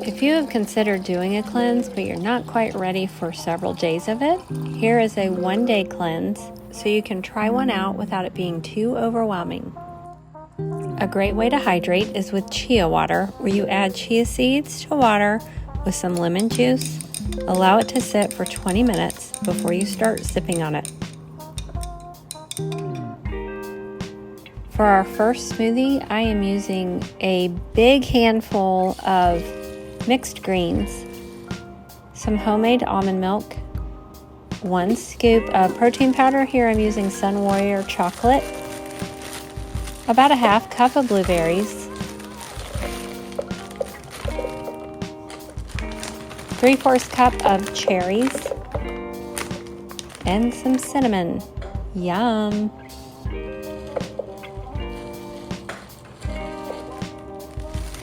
If you have considered doing a cleanse, but you're not quite ready for several days of it, here is a one-day cleanse so you can try one out without it being too overwhelming. A great way to hydrate is with chia water, where you add chia seeds to water with some lemon juice. Allow it to sit for 20 minutes before you start sipping on it. For our first smoothie, I am using a big handful of mixed greens, some homemade almond milk, 1 scoop of protein powder. Here I'm using Sun Warrior chocolate, about a half cup of blueberries, 3/4 cup of cherries, and some cinnamon. Yum!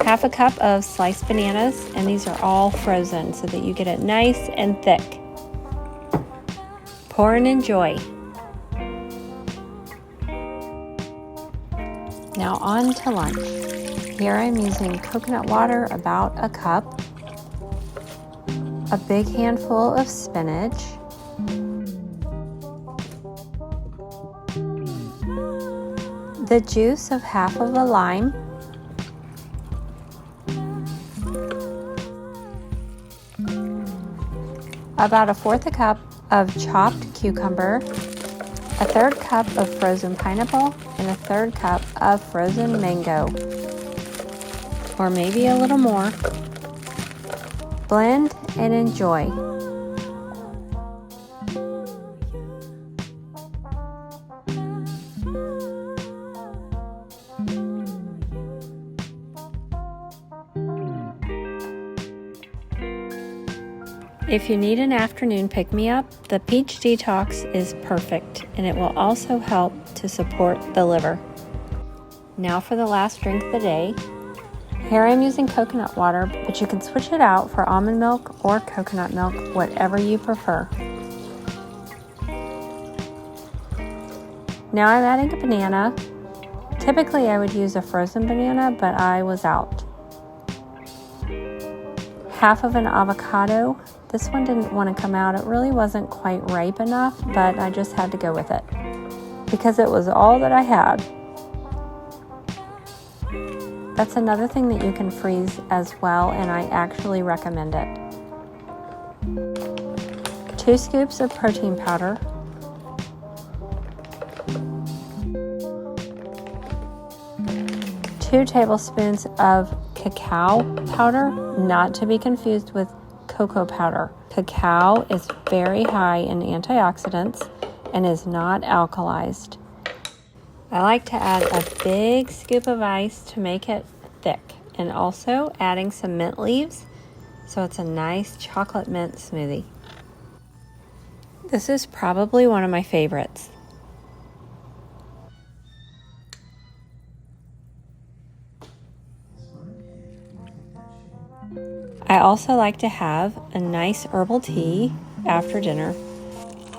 Half a cup of sliced bananas, and these are all frozen so that you get it nice and thick. Pour and enjoy. Now on to lunch. Here I'm using coconut water, about a cup, a big handful of spinach, the juice of half of a lime, about 1/4 cup of chopped cucumber, 1/3 cup of frozen pineapple, and 1/3 cup of frozen mango, or maybe a little more. Blend and enjoy. If you need an afternoon pick-me-up, the peach detox is perfect, and it will also help to support the liver. Now for the last drink of the day. Here I'm using coconut water, but you can switch it out for almond milk or coconut milk, whatever you prefer. Now I'm adding a banana. Typically I would use a frozen banana, but I was out. Half of an avocado. This one didn't want to come out. It really wasn't quite ripe enough, but I just had to go with it because it was all that I had. That's another thing that you can freeze as well, and I actually recommend it. 2 scoops of protein powder, 2 tablespoons of cacao powder, not to be confused with cocoa powder. Cacao is very high in antioxidants and is not alkalized. I like to add a big scoop of ice to make it thick, and also adding some mint leaves so it's a nice chocolate mint smoothie. This is probably one of my favorites. I also like to have a nice herbal tea after dinner.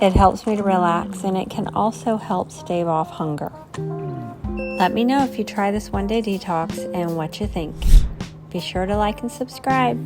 It helps me to relax, and it can also help stave off hunger. Let me know if you try this one-day detox and what you think. Be sure to like and subscribe.